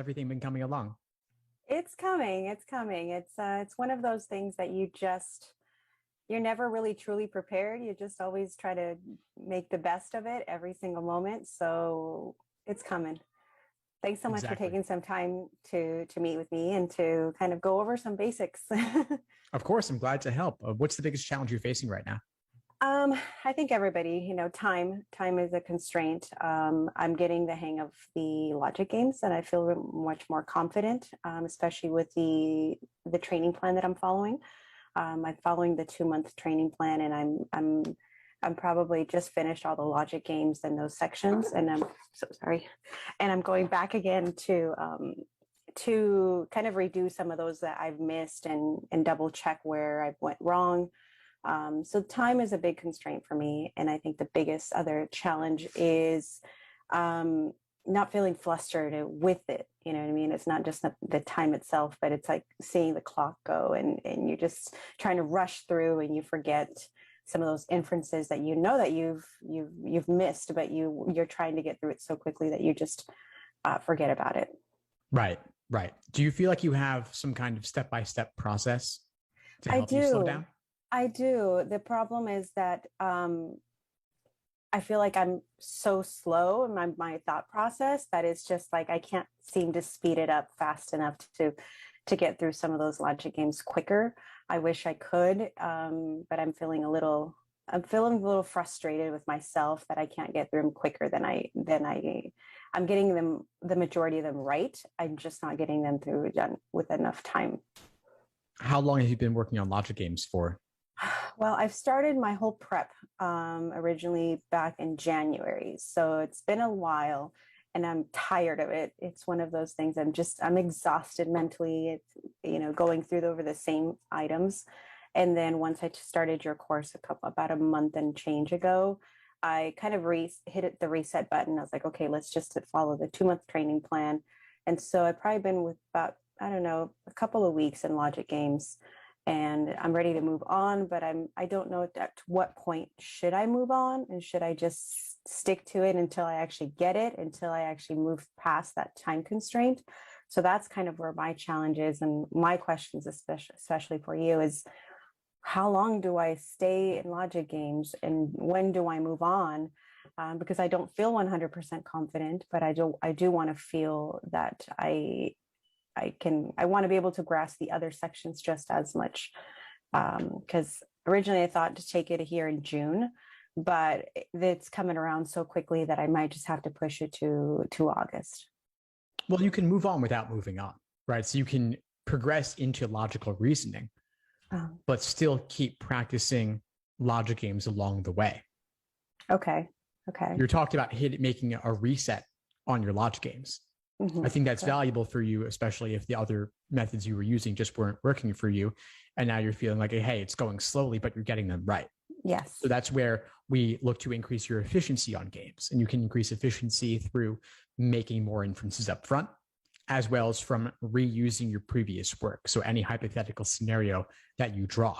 everything been coming along? It's coming. It's coming. It's one of those things that you're never really truly prepared. You just always try to make the best of it every single moment. So it's coming. Thanks so much for Exactly. taking some time to meet with me and to kind of go over some basics. Of course, I'm glad to help. What's the biggest challenge you're facing right now? I think everybody, time is a constraint. I'm getting the hang of the logic games, and I feel much more confident, especially with the training plan that I'm following. I'm following the 2-month training plan, and I'm probably just finished all the logic games in those sections, and I'm so sorry, and I'm going back again to kind of redo some of those that I've missed and double check where I went wrong. So time is a big constraint for me. And I think the biggest other challenge is not feeling flustered with it. You know what I mean? It's not just the time itself, but it's like seeing the clock go and you're just trying to rush through and you forget some of those inferences that you know that you've missed, but you're trying to get through it so quickly that you just forget about it. Right, right. Do you feel like you have some kind of step-by-step process to I help you slow do. down? I do. The problem is that I feel like I'm so slow in my thought process that it's just like I can't seem to speed it up fast enough to get through some of those logic games quicker. I wish I could, but I'm feeling a little frustrated with myself that I can't get through them quicker I'm getting them, the majority of them right. I'm just not getting them done with enough time. How long have you been working on logic games for? Well, I've started my whole prep originally back in January. So it's been a while and I'm tired of it. It's one of those things I'm exhausted mentally. It's, going through over the same items. And then once I started your course about a month and change ago, I kind of the reset button. I was like, okay, let's just follow the 2-month training plan. And so I've probably been with about, I don't know, a couple of weeks in logic games and I'm ready to move on, but I don't know at what point should I move on and should I just stick to it until I actually get it, until I actually move past that time constraint. So that's kind of where my challenge is. And my questions, especially for you, is how long do I stay in logic games and when do I move on? Because I don't feel 100% confident, but I do want to feel that I want to be able to grasp the other sections just as much. Because originally I thought to take it here in June, but it's coming around so quickly that I might just have to push it to August. Well, you can move on without moving on, right? So you can progress into logical reasoning, but still keep practicing logic games along the way. Okay. Okay. You're talking about making a reset on your logic games. Mm-hmm. I think that's Okay. valuable for you, especially if the other methods you were using just weren't working for you. And now you're feeling like, hey, it's going slowly, but you're getting them right. Yes. So that's where we look to increase your efficiency on games. And you can increase efficiency through making more inferences up front, as well as from reusing your previous work. So any hypothetical scenario that you draw.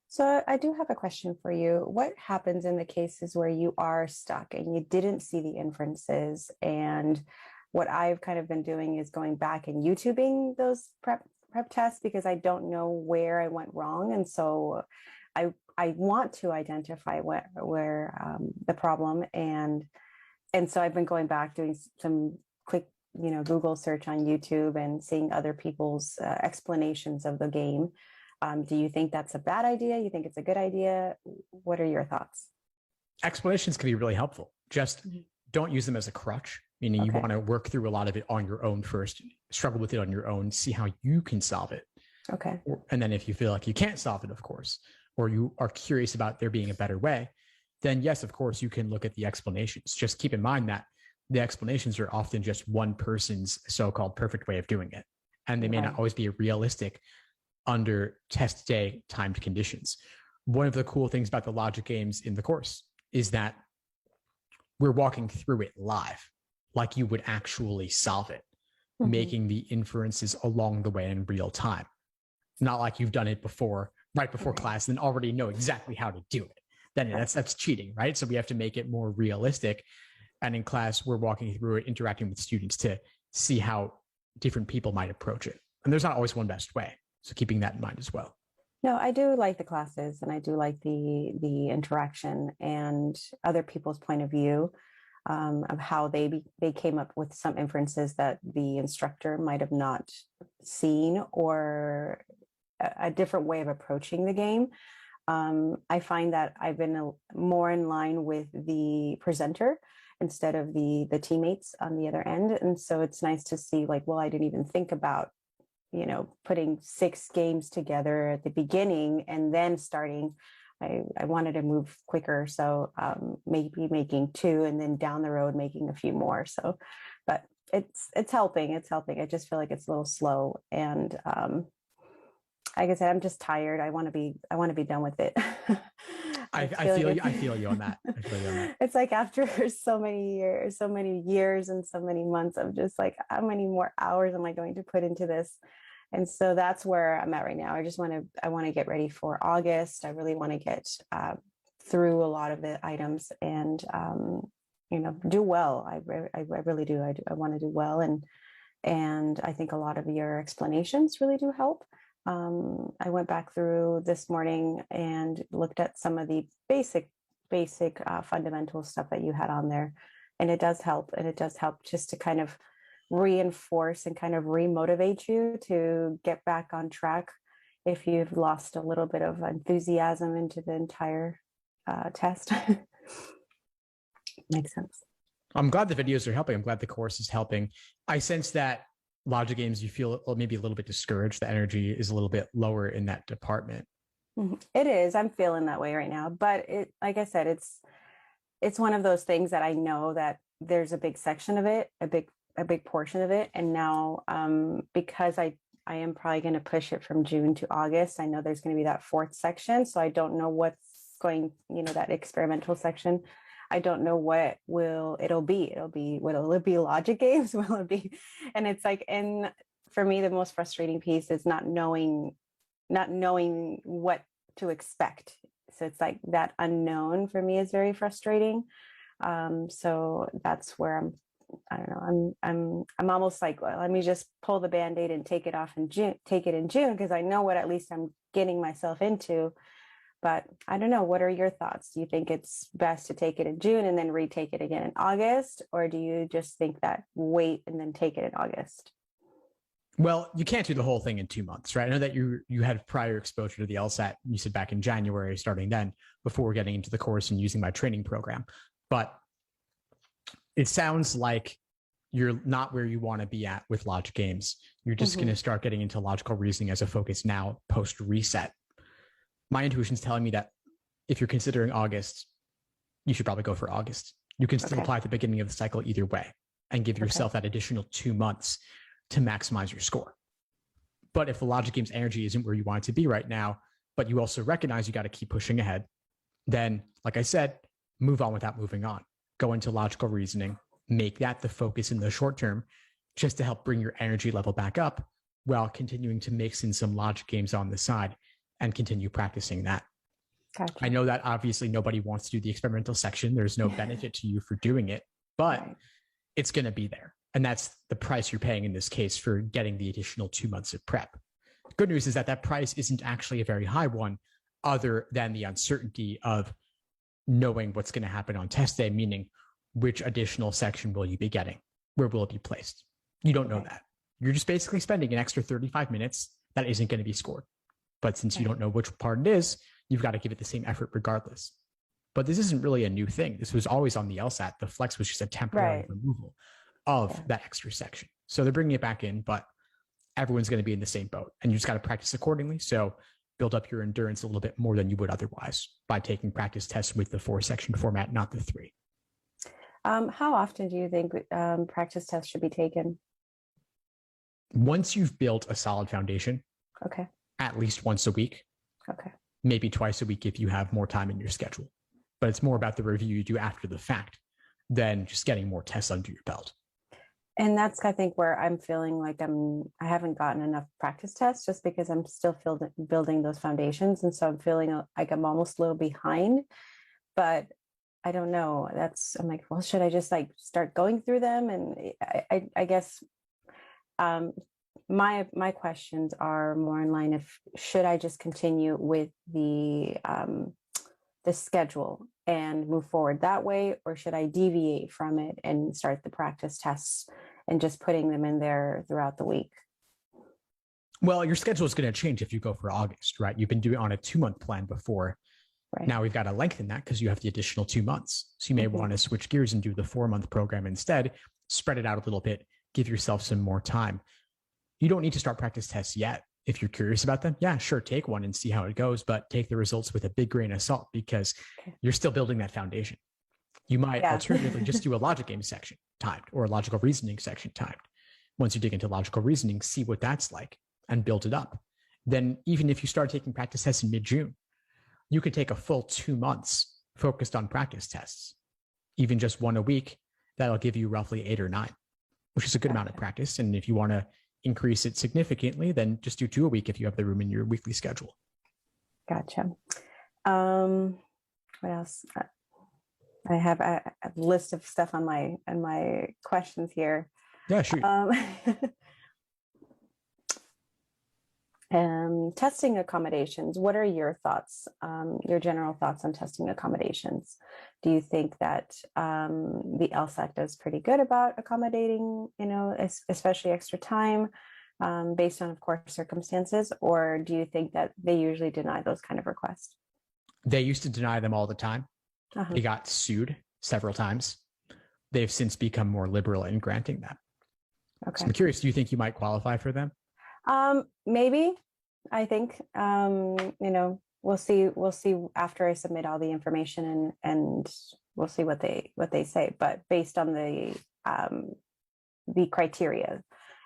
So I do have a question for you. What happens in the cases where you are stuck and you didn't see the inferences? And what I've kind of been doing is going back and YouTubing those prep tests because I don't know where I went wrong. And so I want to identify where the problem and so I've been going back doing some quick Google search on YouTube and seeing other people's explanations of the game. Do you think that's a bad idea? You think it's a good idea? What are your thoughts? Explanations can be really helpful. Just don't use them as a crutch, meaning you want to work through a lot of it on your own first, struggle with it on your own, see how you can solve it. Okay. And then if you feel like you can't solve it, of course, or you are curious about there being a better way, then yes, of course, you can look at the explanations. Just keep in mind that the explanations are often just one person's so-called perfect way of doing it. And they may not always be realistic under test day timed conditions. One of the cool things about the logic games in the course is that we're walking through it live, like you would actually solve it, making the inferences along the way in real time. Not like you've done it before, right before class, and already know exactly how to do it. Then that's cheating, right? So we have to make it more realistic. And in class, we're walking through it, interacting with students to see how different people might approach it. And there's not always one best way. So keeping that in mind as well. No, I do like the classes, and I do like the interaction and other people's point of view, of how they came up with some inferences that the instructor might have not seen, or a different way of approaching the game. I find that I've been more in line with the presenter instead of the teammates on the other end. And so it's nice to see, like, well, I didn't even think about, putting 6 games together at the beginning and then starting. I wanted to move quicker. So maybe making 2 and then down the road making a few more. So, but it's helping. It's helping. I just feel like it's a little slow. And like I said, I'm just tired. I want to be done with it. I feel you on that. It's like after so many years and so many months of just like, how many more hours am I going to put into this? And so that's where I'm at right now. I want to get ready for August. I really want to get through a lot of the items and, do well. I really do. I want to do well. And I think a lot of your explanations really do help. I went back through this morning and looked at some of the basic fundamental stuff that you had on there. And it does help. And it does help just to kind of reinforce and kind of remotivate you to get back on track if you've lost a little bit of enthusiasm into the entire test. Makes sense. I'm glad the videos are helping. I'm glad the course is helping. I sense that logic games, you feel maybe a little bit discouraged. The energy is a little bit lower in that department. It is. I'm feeling that way right now. But like I said, it's one of those things that I know that there's a big section of it, a big portion of it. And now because I am probably going to push it from June to August, I know there's going to be that 4th section. So I don't know what's going, that experimental section. I don't know what it'll be. Will it be logic games? Will it be? And it's like, and for me, the most frustrating piece is not knowing what to expect. So it's like that unknown for me is very frustrating. So that's where I don't know. I'm almost like, well, let me just pull the Band-Aid and take it in June, because I know what at least I'm getting myself into. But I don't know. What are your thoughts? Do you think it's best to take it in June and then retake it again in August? Or do you just think that wait and then take it in August? Well, you can't do the whole thing in 2 months, right? I know that you had prior exposure to the LSAT. You said back in January, starting then, before getting into the course and using my training program. But it sounds like you're not where you want to be at with logic games. You're just going to start getting into logical reasoning as a focus now, post-reset. My intuition is telling me that if you're considering August, you should probably go for August. You can still apply at the beginning of the cycle either way and give yourself that additional 2 months to maximize your score. But if the logic game's energy isn't where you want it to be right now, but you also recognize you got to keep pushing ahead, then, like I said, move on without moving on. Go into logical reasoning, make that the focus in the short term, just to help bring your energy level back up while continuing to mix in some logic games on the side and continue practicing that. Gotcha. I know that obviously nobody wants to do the experimental section. There's no benefit to you for doing it, but it's going to be there. And that's the price you're paying in this case for getting the additional 2 months of prep. Good news is that price isn't actually a very high one, other than the uncertainty of knowing what's going to happen on test day, meaning which additional section will you be getting? Where will it be placed? You don't know that. You're just basically spending an extra 35 minutes that isn't going to be scored. But since you don't know which part it is, you've got to give it the same effort regardless. But this isn't really a new thing. This was always on the LSAT. The flex was just a temporary removal of that extra section. So they're bringing it back in, but everyone's going to be in the same boat, and you just got to practice accordingly. So build up your endurance a little bit more than you would otherwise by taking practice tests with the 4-section format, not the 3. How often do you think practice tests should be taken? Once you've built a solid foundation, at least once a week, maybe twice a week if you have more time in your schedule. But it's more about the review you do after the fact than just getting more tests under your belt. And that's, I think, where I'm feeling like I haven't gotten enough practice tests, just because I'm still building those foundations. And so I'm feeling like I'm almost a little behind, but I don't know. I'm like, well, should I just like start going through them? And I guess My questions are more in line of, should I just continue with the schedule and move forward that way, or should I deviate from it and start the practice tests and just putting them in there throughout the week? Well, your schedule is going to change if you go for August, right? You've been doing on a 2-month plan before. Right. Now we've got to lengthen that because you have the additional 2 months. So you may want to switch gears and do the 4-month program instead, spread it out a little bit, give yourself some more time. You don't need to start practice tests yet. If you're curious about them, yeah, sure, take one and see how it goes, but take the results with a big grain of salt because you're still building that foundation. You might alternatively just do a logic game section timed or a logical reasoning section timed. Once you dig into logical reasoning, see what that's like and build it up. Then even if you start taking practice tests in mid-June, you could take a full 2 months focused on practice tests, even just one a week. That'll give you roughly 8 or 9, which is a good amount of practice. And if you want to increase it significantly, then just do 2 a week if you have the room in your weekly schedule. Gotcha. What else? I have a list of stuff on my questions here. Yeah, sure. Testing accommodations. What are your thoughts, your general thoughts on testing accommodations? Do you think that the LSAT does pretty good about accommodating, especially extra time based on, of course, circumstances? Or do you think that they usually deny those kind of requests? They used to deny them all the time. They got sued several times. They've since become more liberal in granting them. Okay. So I'm curious, do you think you might qualify for them? Maybe. I think we'll see after I submit all the information and we'll see what they say. But based on the criteria,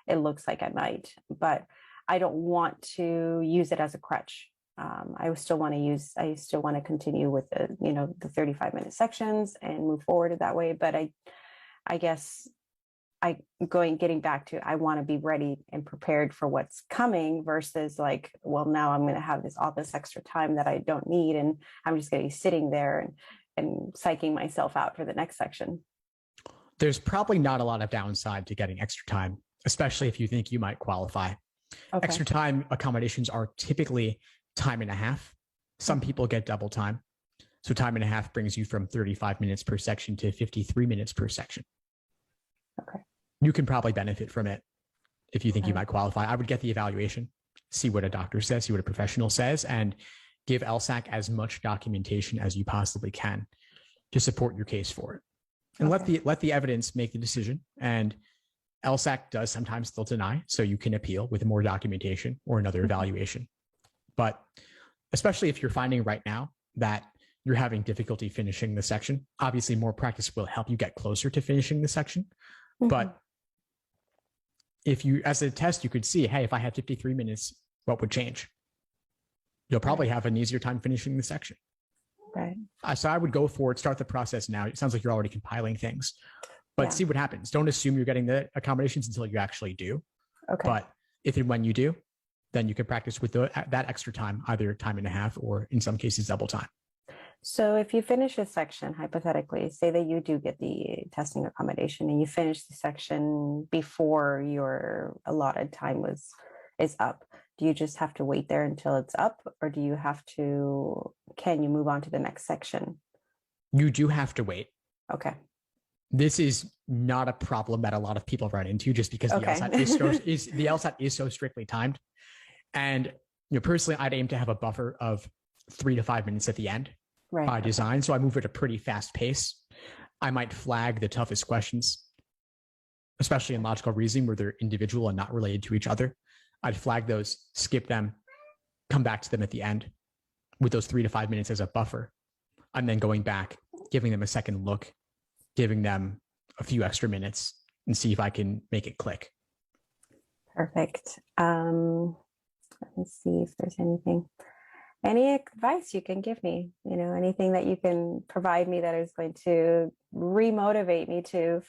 it looks like I might, but I don't want to use it as a crutch. I still want to continue with the 35-minute sections and move forward that way. But I guess getting back to, I want to be ready and prepared for what's coming versus like, well, now I'm going to have all this extra time that I don't need. And I'm just going to be sitting there and psyching myself out for the next section. There's probably not a lot of downside to getting extra time, especially if you think you might qualify. Okay. Extra time accommodations are typically time and a half. Some people get double time. So time and a half brings you from 35 minutes per section to 53 minutes per section. Okay. You can probably benefit from it if you think you might qualify. I would get the evaluation, see what a doctor says, see what a professional says, and give LSAC as much documentation as you possibly can to support your case for it. And let the evidence make the decision. And LSAC does sometimes still deny, so you can appeal with more documentation or another evaluation. But especially if you're finding right now that you're having difficulty finishing the section, obviously more practice will help you get closer to finishing the section. But if you, as a test, you could see, hey, if I had 53 minutes, what would change? You'll probably have an easier time finishing the section. Right. So I would go for it, start the process now. It sounds like you're already compiling things, but see what happens. Don't assume you're getting the accommodations until you actually do. Okay. But if and when you do, then you can practice with that extra time, either time and a half or in some cases double time. So if you finish a section, hypothetically, say that you do get the testing accommodation and you finish the section before your allotted time is up, do you just have to wait there until it's up, or can you move on to the next section? You do have to wait. Okay. This is not a problem that a lot of people run into just because the LSAT is so strictly timed. And personally, I'd aim to have a buffer of 3 to 5 minutes at the end. Right. By design. So I move at a pretty fast pace. I might flag the toughest questions, especially in logical reasoning where they're individual and not related to each other. I'd flag those, skip them, come back to them at the end with those 3 to 5 minutes as a buffer. And then going back, giving them a second look, giving them a few extra minutes and see if I can make it click. Perfect. Let me see if there's any advice you can give me, anything that you can provide me that is going to remotivate me to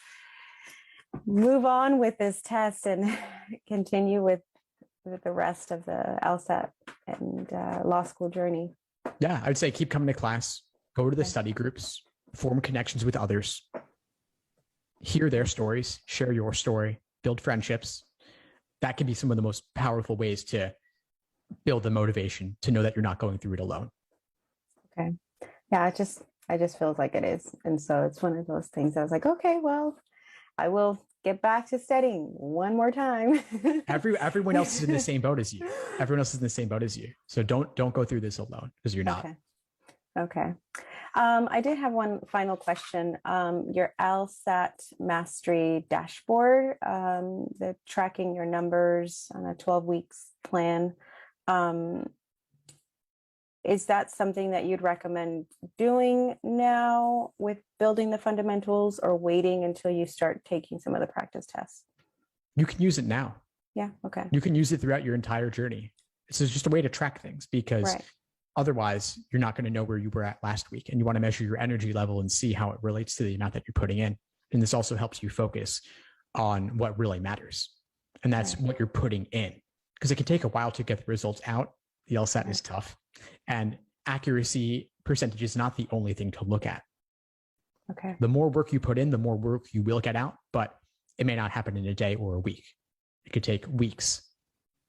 move on with this test and continue with the rest of the LSAT and law school journey. Yeah, I would say keep coming to class, go to the study groups, form connections with others, hear their stories, share your story, build friendships. that can be some of the most powerful ways to build the motivation to know that you're not going through it alone. Okay. Yeah, I just feels like it is. And so it's one of those things I was like, okay, well, I will get back to studying one more time. Everyone else is in the same boat as you. Everyone else is in the same boat as you. So don't go through this alone, because you're not. Okay. Okay. I did have one final question. Your LSAT mastery dashboard, the tracking your numbers on a 12 weeks plan. Is that something that you'd recommend doing now with building the fundamentals, or waiting until you start taking some of the practice tests? You can use it now. Yeah. Okay. You can use it throughout your entire journey. It's just a way to track things, because Right. otherwise you're not going to know where you were at last week, and you want to measure your energy level and see how it relates to the amount that you're putting in. And this also helps you focus on what really matters. And that's Right. what you're putting in, because it can take a while to get the results out. The LSAT Right. is tough, and accuracy percentage is not the only thing to look at. Okay. The more work you put in, the more work you will get out, but it may not happen in a day or a week. It could take weeks,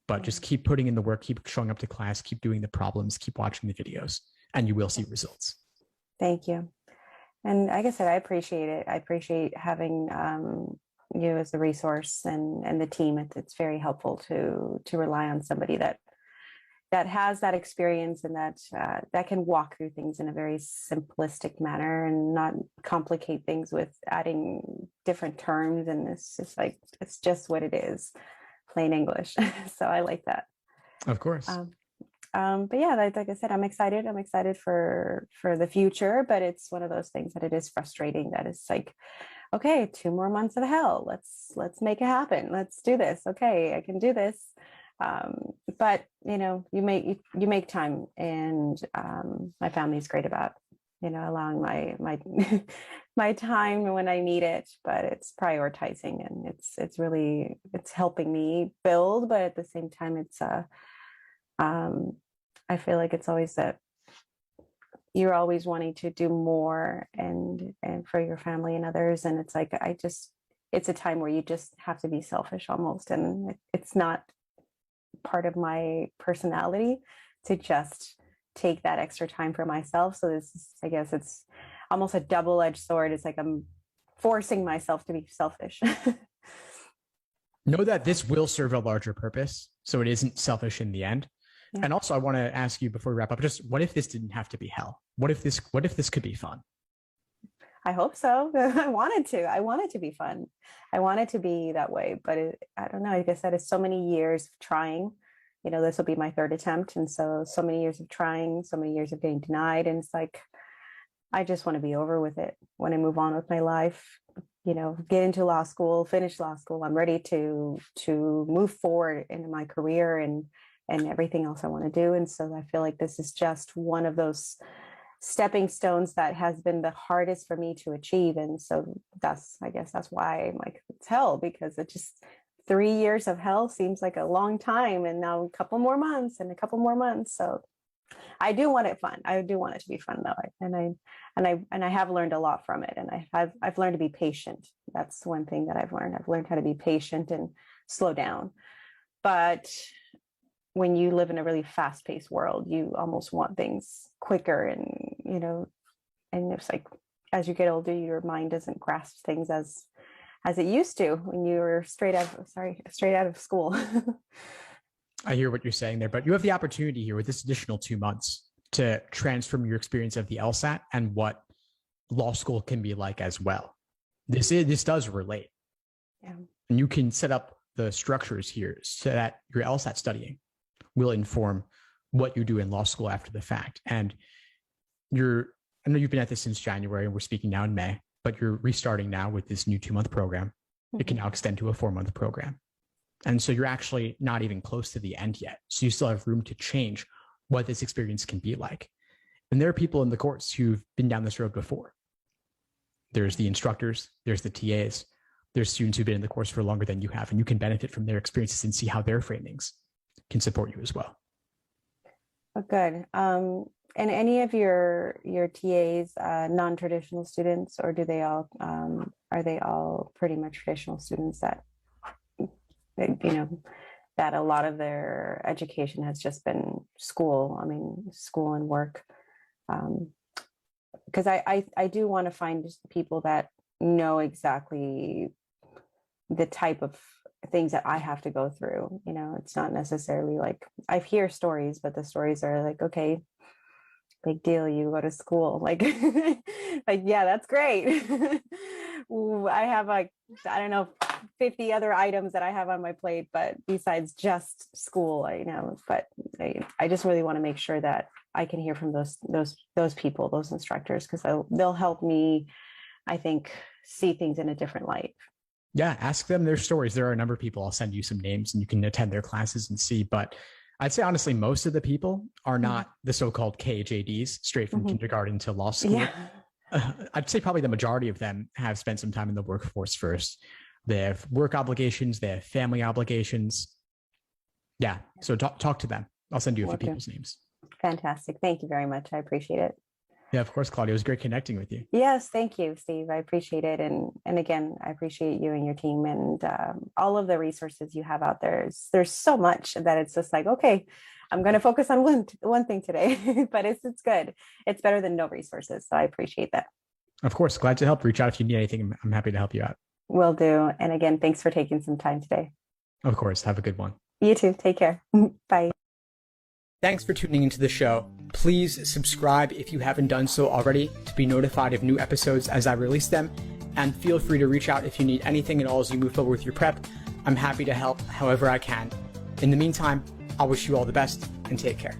but just keep putting in the work, keep showing up to class, keep doing the problems, keep watching the videos, and you will see results. Thank you. And like I said, I appreciate it. I appreciate having you as a resource, and the team. It's very helpful to rely on somebody that has that experience, and that can walk through things in a very simplistic manner and not complicate things with adding different terms. And it's just like, it's just what it is, plain English. So I like that. Of course. But yeah, like I said, I'm excited. I'm excited for the future, but it's one of those things that it is frustrating, that it's like, okay, 2 more months of hell. Let's make it happen. Let's do this. Okay, I can do this. But you make time, and my family's great about allowing my my time when I need it, but it's prioritizing, and it's helping me build, but at the same time it's I feel like it's always that you're always wanting to do more and for your family and others, and it's like it's a time where you just have to be selfish almost, and it's not part of my personality to just take that extra time for myself. So this is, I guess it's almost a double-edged sword. It's like I'm forcing myself to be selfish. Know that this will serve a larger purpose, so it isn't selfish in the end. Yeah. And also, I want to ask you before we wrap up, just what if this didn't have to be hell? What if this could be fun? I hope so. I want it to be fun. I want it to be that way, but I don't know. Like I said, it's so many years of trying. This will be my 3rd attempt. And so many years of trying, so many years of getting denied. And it's like, I just want to be over with it. Want to move on with my life, get into law school, finish law school. I'm ready to move forward into my career and everything else I want to do. And so I feel like this is just one of those stepping stones that has been the hardest for me to achieve. And so I guess that's why I'm like, it's hell, because it just 3 years of hell seems like a long time, and now a couple more months and a couple more months. So I do want it fun. I do want it to be fun though. And I have learned a lot from it. And I've learned to be patient. That's one thing that I've learned. I've learned how to be patient and slow down. But when you live in a really fast-paced world, you almost want things quicker, and and it's like, as you get older, your mind doesn't grasp things as it used to when you were straight out of school. I hear what you're saying there, but you have the opportunity here with this additional 2 months to transform your experience of the LSAT and what law school can be like as well. This does relate. Yeah. And you can set up the structures here so that your LSAT studying will inform what you do in law school after the fact. And I know you've been at this since January, and we're speaking now in May, but you're restarting now with this new 2-month program. Mm-hmm. It can now extend to a 4-month program. And so you're actually not even close to the end yet. So you still have room to change what this experience can be like. And there are people in the course who've been down this road before. There's the instructors, there's the TAs, there's students who've been in the course for longer than you have, and you can benefit from their experiences and see how their framings can support you as well. Oh, good. And any of your TAs non-traditional students, or are they all pretty much traditional students that that a lot of their education has just been school. I mean, school and work. Because I do want to find people that know exactly the type of things that I have to go through. It's not necessarily like I hear stories, but the stories are like, okay, big deal, you go to school, like like, yeah, that's great. I have like, I don't know, 50 other items that I have on my plate, but besides just school, but I just really want to make sure that I can hear from those people, those instructors, because they'll help me, I think, see things in a different light. Yeah, ask them their stories. There are a number of people. I'll send you some names and you can attend their classes and see. But I'd say, honestly, most of the people are not the so-called KJDs, straight from kindergarten to law school. Yeah. I'd say probably the majority of them have spent some time in the workforce first. They have work obligations. They have family obligations. Yeah. So talk to them. I'll send you a few people's names. Fantastic. Thank you very much. I appreciate it. Yeah, of course, Claudia. It was great connecting with you. Yes, thank you, Steve. I appreciate it. And again, I appreciate you and your team and all of the resources you have out there. There's so much that it's just like, okay, I'm going to focus on one thing today, but it's good. It's better than no resources. So I appreciate that. Of course. Glad to help. Reach out if you need anything. I'm happy to help you out. Will do. And again, thanks for taking some time today. Of course. Have a good one. You too. Take care. Bye. Thanks for tuning into the show. Please subscribe if you haven't done so already to be notified of new episodes as I release them. And feel free to reach out if you need anything at all as you move forward with your prep. I'm happy to help however I can. In the meantime, I'll wish you all the best and take care.